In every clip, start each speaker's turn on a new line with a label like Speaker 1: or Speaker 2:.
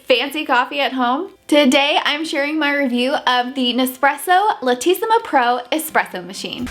Speaker 1: fancy coffee at home? Today I'm sharing my review of the Nespresso Lattissima Pro Espresso machine.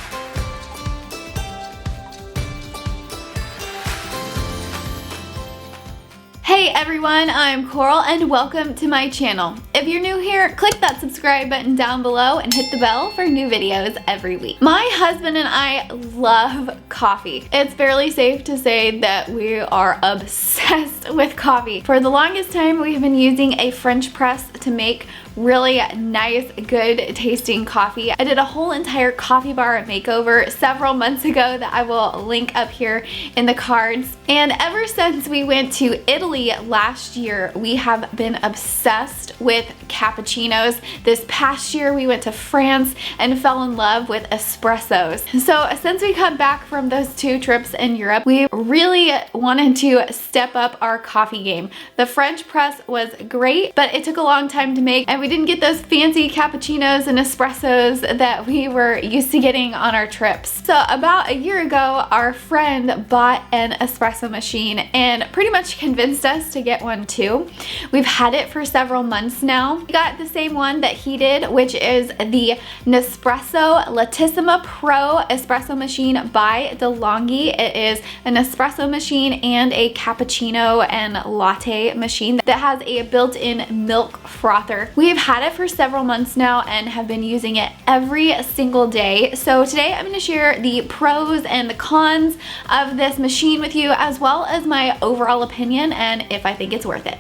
Speaker 1: Hey everyone, I'm Coral and welcome to my channel. If you're new here, click that subscribe button down below and hit the bell for new videos every week. My husband and I love coffee. It's fairly safe to say that we are obsessed with coffee. For the longest time, we've been using a French press to make really nice, good tasting coffee. I did a whole entire coffee bar makeover several months ago that I will link up here in the cards. And ever since we went to Italy last year, we have been obsessed with cappuccinos. This past year, we went to France and fell in love with espressos. So since we got back from those 2 trips in Europe, we really wanted to step up our coffee game. The French press was great, but it took a long time to make, and we didn't get those fancy cappuccinos and espressos that we were used to getting on our trips. So about a year ago, our friend bought an espresso machine and pretty much convinced us to get one too. We've had it for several months now. We got the same one that he did, which is the Nespresso Lattissima Pro Espresso Machine by DeLonghi. It is an espresso machine and a cappuccino and latte machine that has a built-in milk frother. We've had it for several months now and have been using it every single day. So today I'm going to share the pros and the cons of this machine with you, as well as my overall opinion and if I think it's worth it.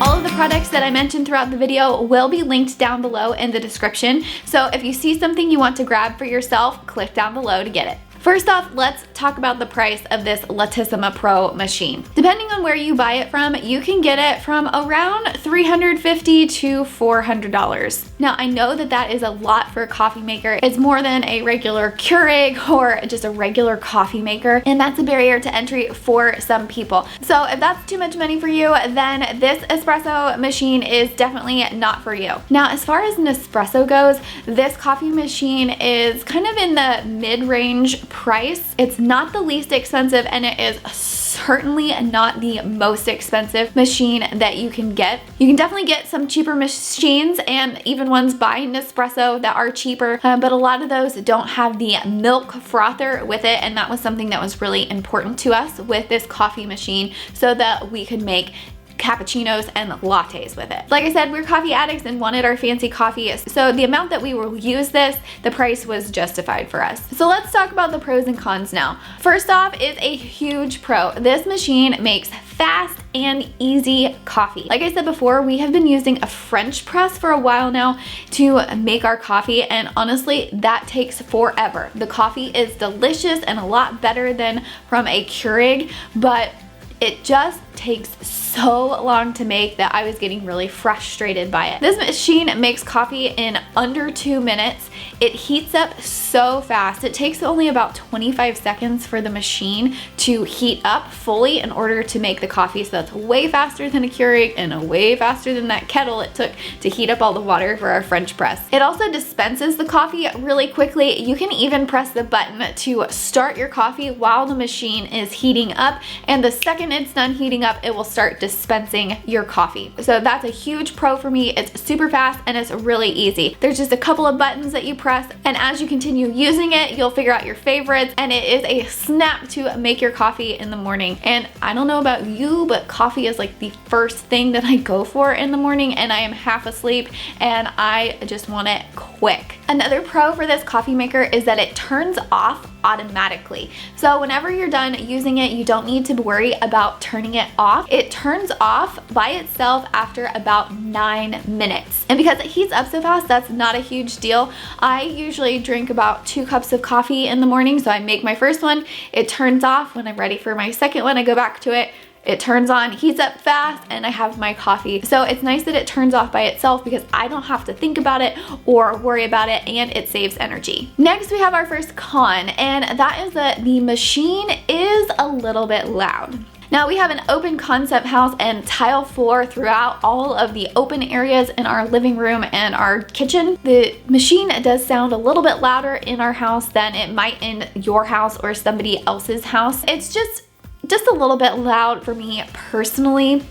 Speaker 1: All of the products that I mentioned throughout the video will be linked down below in the description. So if you see something you want to grab for yourself, click down below to get it. First off, let's talk about the price of this Lattissima Pro machine. Depending on where you buy it from, you can get it from around $350 to $400. Now, I know that that is a lot for a coffee maker. It's more than a regular Keurig or just a regular coffee maker, and that's a barrier to entry for some people. So if that's too much money for you, then this espresso machine is definitely not for you. Now, as far as Nespresso goes, this coffee machine is kind of in the mid-range price. It's not the least expensive, and it is certainly not the most expensive machine that you can get. You can definitely get some cheaper machines and even ones by Nespresso that are cheaper, but a lot of those don't have the milk frother with it, and that was something that was really important to us with this coffee machine so that we could make cappuccinos and lattes with it. Like I said, we're coffee addicts and wanted our fancy coffee, so the amount that we will use this, the price was justified for us. So let's talk about the pros and cons now. First off is a huge pro. This machine makes fast and easy coffee. Like I said before, we have been using a French press for a while now to make our coffee, and honestly, that takes forever. The coffee is delicious and a lot better than from a Keurig, but it just takes so long to make that I was getting really frustrated by it. This machine makes coffee in under 2 minutes. It heats up so fast. It takes only about 25 seconds for the machine to heat up fully in order to make the coffee. So that's way faster than a Keurig and way faster than that kettle it took to heat up all the water for our French press. It also dispenses the coffee really quickly. You can even press the button to start your coffee while the machine is heating up, and the second it's done heating up, it will start dispensing your coffee. So that's a huge pro for me. It's super fast and it's really easy. There's just a couple of buttons that you press, and as you continue using it, you'll figure out your favorites, and it is a snap to make your coffee in the morning. And I don't know about you, but coffee is like the first thing that I go for in the morning, and I am half asleep and I just want it quick. Another pro for this coffee maker is that it turns off automatically. So whenever you're done using it, you don't need to worry about turning it off. It turns off by itself after about 9 minutes. And because it heats up so fast, that's not a huge deal. I usually drink about 2 cups of coffee in the morning. So I make my first one, it turns off. When I'm ready for my second one, I go back to it. It turns on, heats up fast, and I have my coffee. So it's nice that it turns off by itself because I don't have to think about it or worry about it, and it saves energy. Next, we have our first con, and that is that the machine is a little bit loud. Now we have an open concept house and tile floor throughout all of the open areas in our living room and our kitchen. The machine does sound a little bit louder in our house than it might in your house or somebody else's house. It's just just a little bit loud for me personally.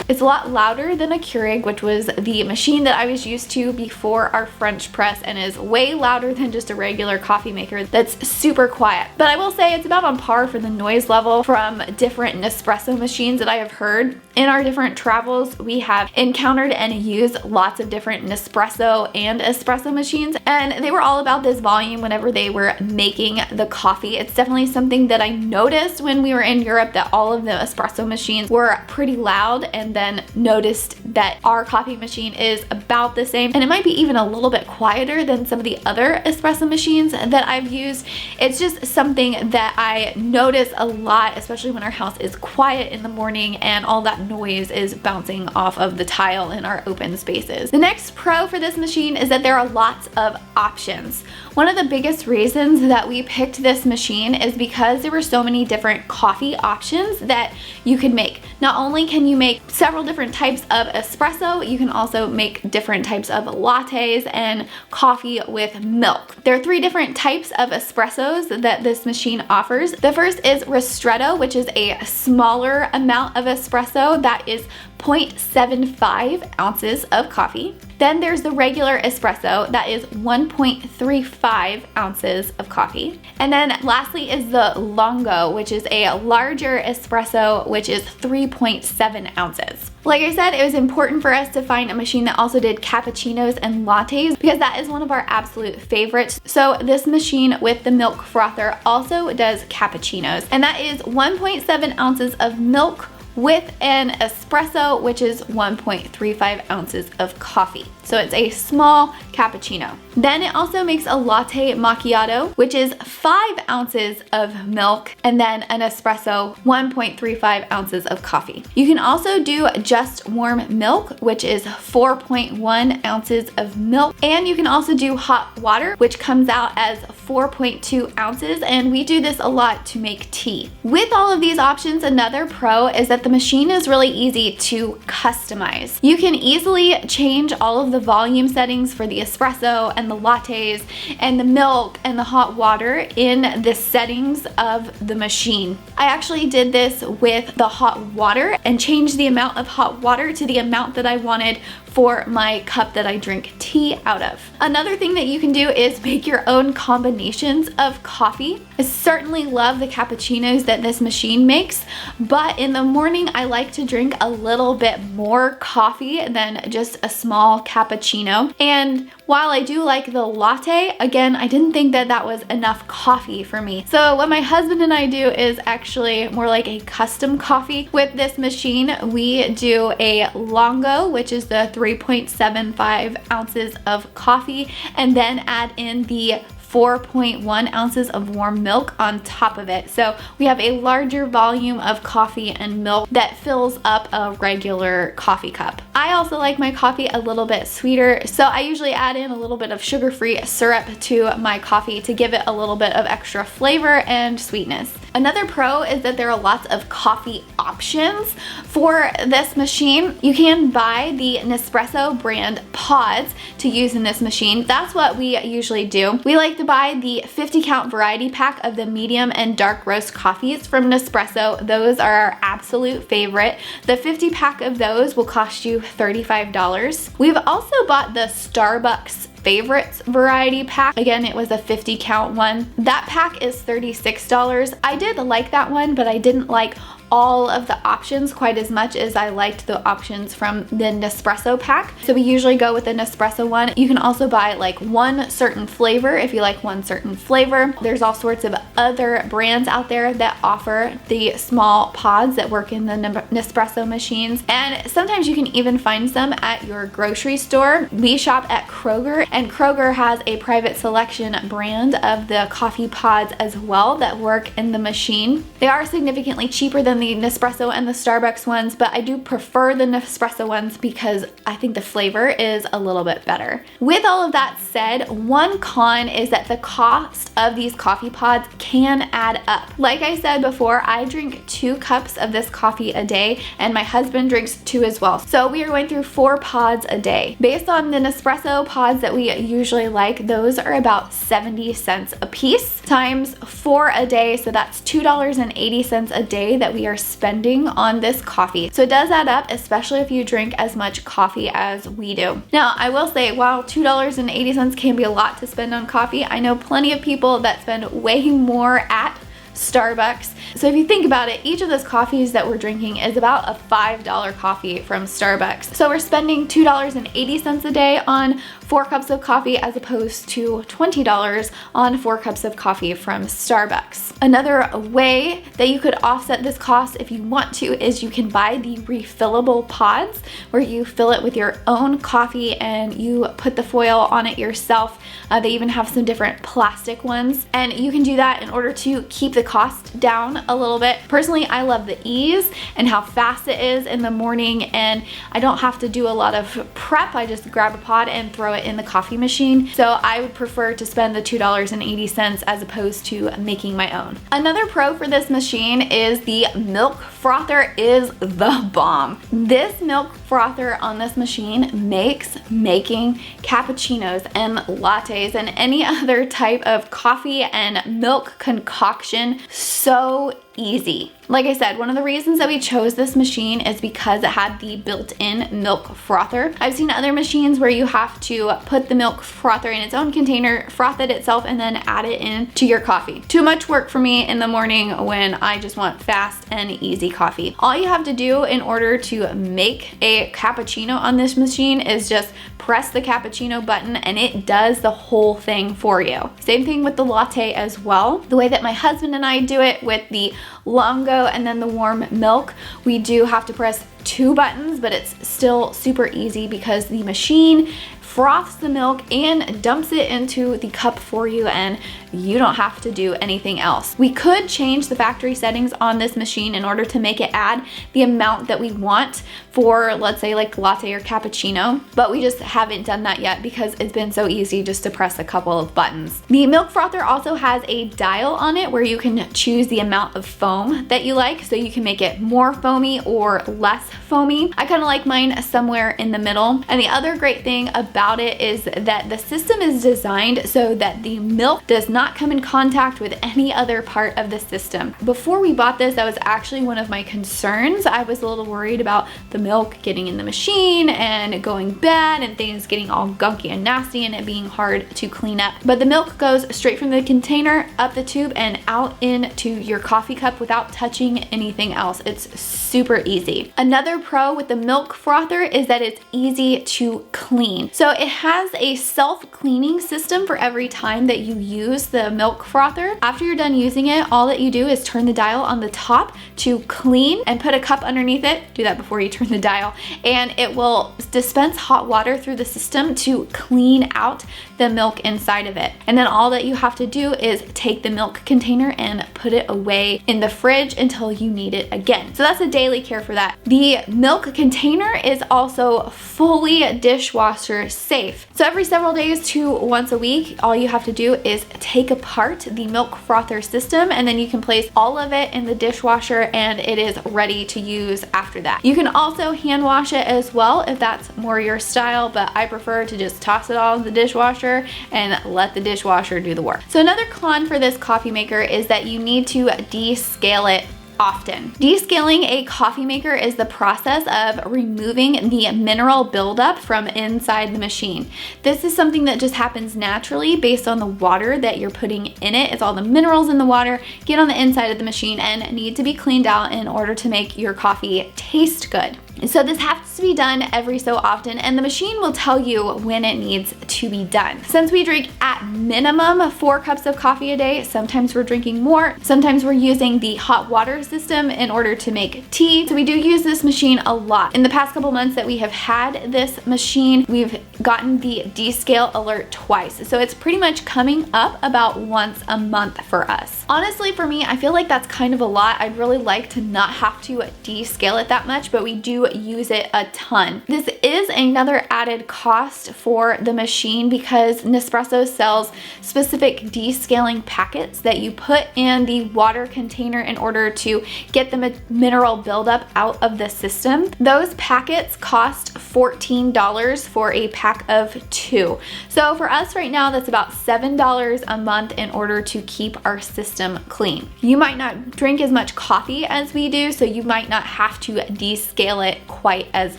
Speaker 1: It's a lot louder than a Keurig, which was the machine that I was used to before our French press, and is way louder than just a regular coffee maker that's super quiet. But I will say it's about on par for the noise level from different Nespresso machines that I have heard. In our different travels, we have encountered and used lots of different Nespresso and espresso machines, and they were all about this volume whenever they were making the coffee. It's definitely something that I noticed when we were in Europe, that all of the espresso machines were pretty loud, and then noticed that our coffee machine is about the same, and it might be even a little bit quieter than some of the other espresso machines that I've used. It's just something that I notice a lot, especially when our house is quiet in the morning and all that noise is bouncing off of the tile in our open spaces. The next pro for this machine is that there are lots of options. One of the biggest reasons that we picked this machine is because there were so many different coffee options that you could make. Not only can you make several different types of espresso, you can also make different types of lattes and coffee with milk. There are 3 different types of espressos that this machine offers. The first is ristretto, which is a smaller amount of espresso that is 0.75 ounces of coffee. Then there's the regular espresso that is 1.35 ounces of coffee. And then lastly is the longo, which is a larger espresso, which is 3.7 ounces. Like I said, it was important for us to find a machine that also did cappuccinos and lattes, because that is one of our absolute favorites. So this machine with the milk frother also does cappuccinos, and that is 1.7 ounces of milk with an espresso, which is 1.35 ounces of coffee. So it's a small cappuccino. Then it also makes a latte macchiato, which is 5 ounces of milk, and then an espresso, 1.35 ounces of coffee. You can also do just warm milk, which is 4.1 ounces of milk. And you can also do hot water, which comes out as 4.2 ounces. And we do this a lot to make tea. With all of these options, another pro is that the machine is really easy to customize. You can easily change all of the volume settings for the espresso and the lattes and the milk and the hot water in the settings of the machine. I actually did this with the hot water and changed the amount of hot water to the amount that I wanted for my cup that I drink tea out of. Another thing that you can do is make your own combinations of coffee. I certainly love the cappuccinos that this machine makes, but in the morning I like to drink a little bit more coffee than just a small cappuccino. And while I do like the latte, again, I didn't think that that was enough coffee for me. So what my husband and I do is actually more like a custom coffee with this machine. We do a longo, which is the 3.75 ounces of coffee, and then add in the 4.1 ounces of warm milk on top of it. So we have a larger volume of coffee and milk that fills up a regular coffee cup. I also like my coffee a little bit sweeter, so I usually add in a little bit of sugar-free syrup to my coffee to give it a little bit of extra flavor and sweetness. Another pro is that there are lots of coffee options for this machine. You can buy the Nespresso brand pods to use in this machine. That's what we usually do. We like to buy the 50 count variety pack of the medium and dark roast coffees from Nespresso. Those are our absolute favorite. The 50 pack of those will cost you $35. We've also bought the Starbucks favorites variety pack. Again, it was a 50 count one. That pack is $36. I did like that one, but I didn't like all of the options quite as much as I liked the options from the Nespresso pack. So we usually go with the Nespresso one. You can also buy like one certain flavor if you like one certain flavor. There's all sorts of other brands out there that offer the small pods that work in the Nespresso machines. And sometimes you can even find some at your grocery store. We shop at Kroger, and Kroger has a private selection brand of the coffee pods as well that work in the machine. They are significantly cheaper than than the Nespresso and the Starbucks ones, but I do prefer the Nespresso ones because I think the flavor is a little bit better. With all of that said, one con is that the cost of these coffee pods can add up. Like I said before, I drink 2 cups of this coffee a day, and my husband drinks 2 as well. So we are going through 4 pods a day. Based on the Nespresso pods that we usually like, those are about 70 cents a piece times 4 a day. So that's $2.80 a day that we are spending on this coffee. So it does add up, especially if you drink as much coffee as we do. Now, I will say, while $2.80 can be a lot to spend on coffee, I know plenty of people that spend way more at Starbucks. So if you think about it, each of those coffees that we're drinking is about a $5 coffee from Starbucks. So we're spending $2.80 a day on 4 cups of coffee as opposed to $20 on 4 cups of coffee from Starbucks. Another way that you could offset this cost if you want to is you can buy the refillable pods where you fill it with your own coffee and you put the foil on it yourself. They even have some different plastic ones, and you can do that in order to keep the cost down a little bit. Personally, I love the ease and how fast it is in the morning, and I don't have to do a lot of prep. I just grab a pod and throw it in the coffee machine. So I would prefer to spend the $2.80 as opposed to making my own. Another pro for this machine is the milk frother is the bomb. This milk frother on this machine makes making cappuccinos and lattes and any other type of coffee and milk concoction so easy. Like I said, one of the reasons that we chose this machine is because it had the built-in milk frother. I've seen other machines where you have to put the milk frother in its own container, froth it itself, and then add it in to your coffee. Too much work for me in the morning when I just want fast and easy coffee. All you have to do in order to make a cappuccino on this machine is just press the cappuccino button and it does the whole thing for you. Same thing with the latte as well. The way that my husband and I do it with the Longo and then the warm milk, we do have to press 2 buttons, but it's still super easy because the machine froths the milk and dumps it into the cup for you, and you don't have to do anything else. We could change the factory settings on this machine in order to make it add the amount that we want for, let's say, like latte or cappuccino, but we just haven't done that yet because it's been so easy just to press a couple of buttons. The milk frother also has a dial on it where you can choose the amount of foam that you like, so you can make it more foamy or less foamy. I kind of like mine somewhere in the middle. And the other great thing about it is that the system is designed so that the milk does not come in contact with any other part of the system. Before we bought this, that was actually one of my concerns. I was a little worried about the milk getting in the machine and going bad and things getting all gunky and nasty and it being hard to clean up. But the milk goes straight from the container up the tube and out into your coffee cup without touching anything else. It's super easy. Another pro with the milk frother is that it's easy to clean. So it has a self-cleaning system for every time that you use the milk frother. After you're done using it, all that you do is turn the dial on the top to clean and put a cup underneath it. Do that before you turn the dial, and it will dispense hot water through the system to clean out the milk inside of it. And then all that you have to do is take the milk container and put it away in the fridge until you need it again. So that's a daily care for that. The milk container is also fully dishwasher safe. So every several days to once a week, all you have to do is take apart the milk frother system, and then you can place all of it in the dishwasher and it is ready to use after that. You can also hand wash it as well if that's more your style, but I prefer to just toss it all in the dishwasher and let the dishwasher do the work. So another con for this coffee maker is that you need to descale it often. Descaling a coffee maker is the process of removing the mineral buildup from inside the machine. This is something that just happens naturally based on the water that you're putting in it. It's all the minerals in the water get on the inside of the machine and need to be cleaned out in order to make your coffee taste good. So this has to be done every so often, and the machine will tell you when it needs to be done. Since we drink at minimum 4 cups of coffee a day, sometimes we're drinking more, sometimes we're using the hot water system in order to make tea. So we do use this machine a lot. In the past couple months that we have had this machine, we've gotten the descale alert twice. So it's pretty much coming up about once a month for us. Honestly, for me, I feel like that's kind of a lot. I'd really like to not have to descale it that much, but we do use it a ton. This is another added cost for the machine because Nespresso sells specific descaling packets that you put in the water container in order to get the mineral buildup out of the system. Those packets cost $14 for a pack of 2. So for us right now, that's about $7 a month in order to keep our system clean. You might not drink as much coffee as we do, so you might not have to descale it quite as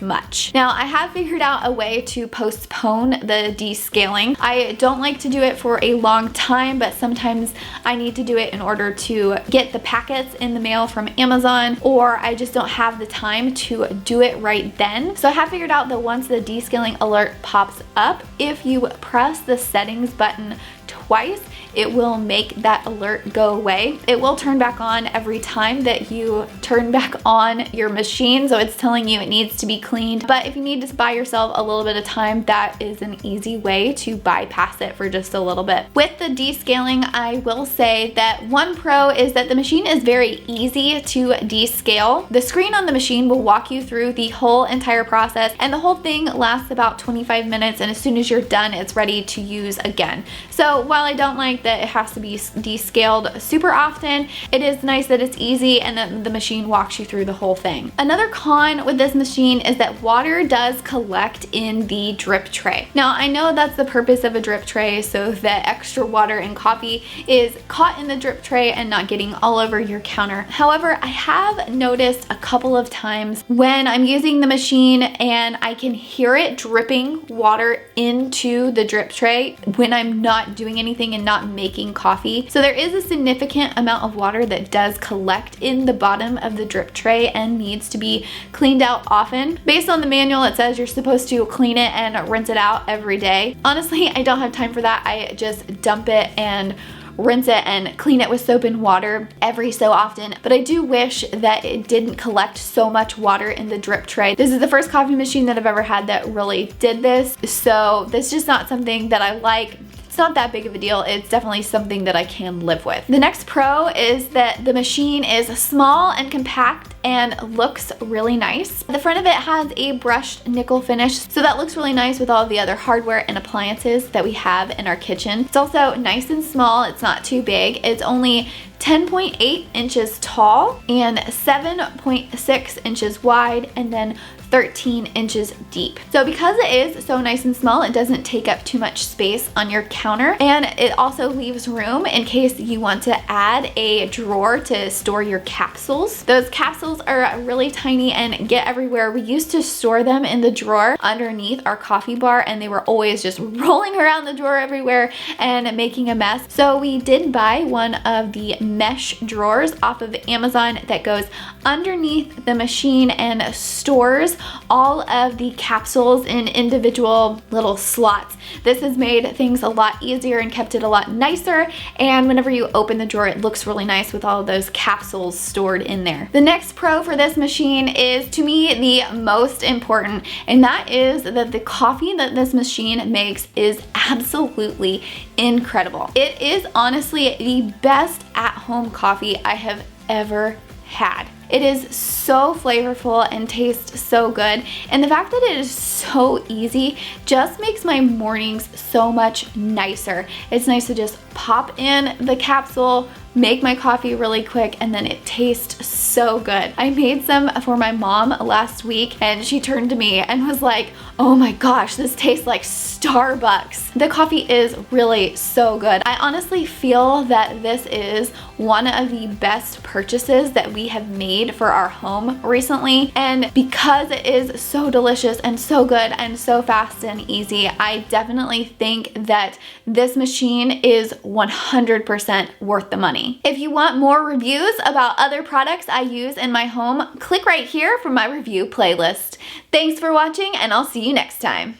Speaker 1: much. Now, I have figured out a way to postpone the descaling. I don't like to do it for a long time, but sometimes I need to do it in order to get the packets in the mail from Amazon, or I just don't have the time to do it right then. So I have figured out that once the descaling alert pops up, if you press the settings button twice, it will make that alert go away. It will turn back on every time that you turn back on your machine, so it's telling you it needs to be cleaned. But if you need to buy yourself a little bit of time, that is an easy way to bypass it for just a little bit. With the descaling, I will say that one pro is that the machine is very easy to descale. The screen on the machine will walk you through the whole entire process, and the whole thing lasts about 25 minutes, and as soon as you're done, it's ready to use again. So while I don't like that it has to be descaled super often, it is nice that it's easy and that the machine walks you through the whole thing. Another con with this machine is that water does collect in the drip tray. Now, I know that's the purpose of a drip tray, so that extra water and coffee is caught in the drip tray and not getting all over your counter. However, I have noticed a couple of times when I'm using the machine and I can hear it dripping water into the drip tray when I'm not doing anything and not making coffee. So there is a significant amount of water that does collect in the bottom of the drip tray and needs to be cleaned out often. Based on the manual, it says you're supposed to clean it and rinse it out every day. Honestly, I don't have time for that. I just dump it and rinse it and clean it with soap and water every so often, but I do wish that it didn't collect so much water in the drip tray. This is the first coffee machine that I've ever had that really did this, so that's just not something that I like. It's not that big of a deal. It's definitely something that I can live with. The next pro is that the machine is small and compact and looks really nice. The front of it has a brushed nickel finish, so that looks really nice with all of the other hardware and appliances that we have in our kitchen. It's also nice and small. It's not too big. It's only 10.8 inches tall and 7.6 inches wide, and then 13 inches deep. So because it is so nice and small, it doesn't take up too much space on your counter, and it also leaves room in case you want to add a drawer to store your capsules. Those capsules are really tiny and get everywhere. We used to store them in the drawer underneath our coffee bar, and they were always just rolling around the drawer everywhere and making a mess. So we did buy one of the mesh drawers off of Amazon that goes underneath the machine and stores all of the capsules in individual little slots. This has made things a lot easier and kept it a lot nicer, and whenever you open the drawer, it looks really nice with all of those capsules stored in there. The next pro for this machine is, to me, the most important, and that is that the coffee that this machine makes is absolutely incredible. It is honestly the best at-home coffee I have ever had. It is so flavorful and tastes so good, and the fact that it is so easy just makes my mornings so much nicer. It's nice to just pop in the capsule, make my coffee really quick, and then it tastes so good. I made some for my mom last week, and she turned to me and was like, "Oh my gosh, this tastes like Starbucks." The coffee is really so good. I honestly feel that this is one of the best purchases that we have made for our home recently, and because it is so delicious and so good and so fast and easy, I definitely think that this machine is 100% worth the money. me. If you want more reviews about other products I use in my home, click right here for my review playlist. Thanks for watching, and I'll see you next time.